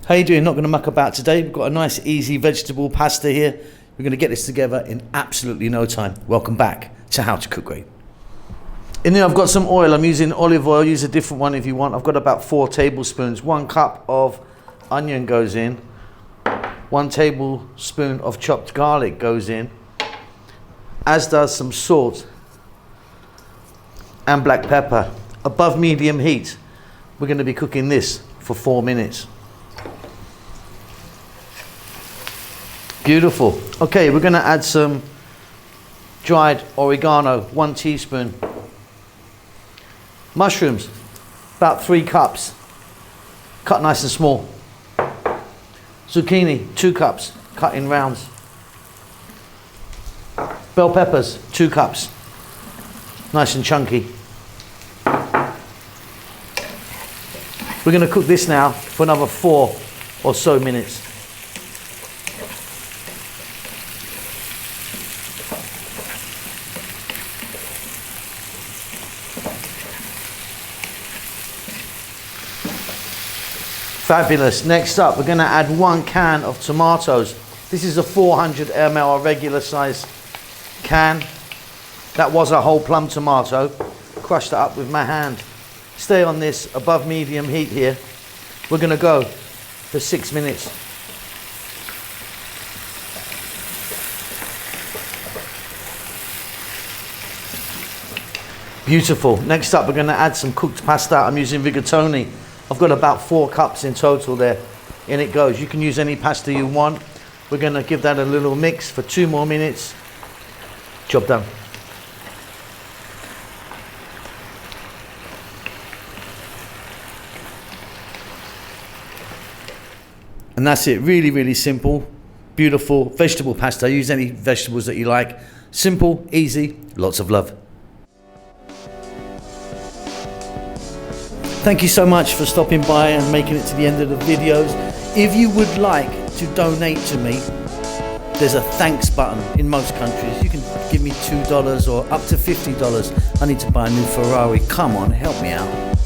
How you doing? Not going to muck about today. We've got a nice easy vegetable pasta here. We're going to get this together in absolutely no time. Welcome back to How to Cook Great. In here I've got some oil. I'm using olive oil. Use a different one if you want. I've got about 4 tablespoons. 1 cup of onion goes in. 1 tablespoon of chopped garlic goes in. As does some salt and black pepper. Above medium heat. We're going to be cooking this for 4 minutes. Beautiful. Okay, we're going to add some dried oregano, 1 teaspoon. Mushrooms, about 3 cups, cut nice and small. Zucchini, 2 cups, cut in rounds. Bell peppers, 2 cups, nice and chunky. We're going to cook this now for another 4 or so minutes. Fabulous. Next up, we're going to add 1 can of tomatoes. This is a 400 ml, a regular size can. That was a whole plum tomato. Crushed it up with my hand. Stay on this above medium heat here. We're going to go for 6 minutes. Beautiful. Next up, we're going to add some cooked pasta. I'm using rigatoni. I've got about 4 cups in total there. In it goes. You can use any pasta you want. We're going to give that a little mix for 2 more minutes. Job done. And that's it. Really, really simple, beautiful vegetable pasta. Use any vegetables that you like. Simple, easy, lots of love. Thank you so much for stopping by and making it to the end of the videos. If you would like to donate to me, there's a thanks button in most countries. You can give me $2 or up to $50. I need to buy a new Ferrari. Come on, help me out.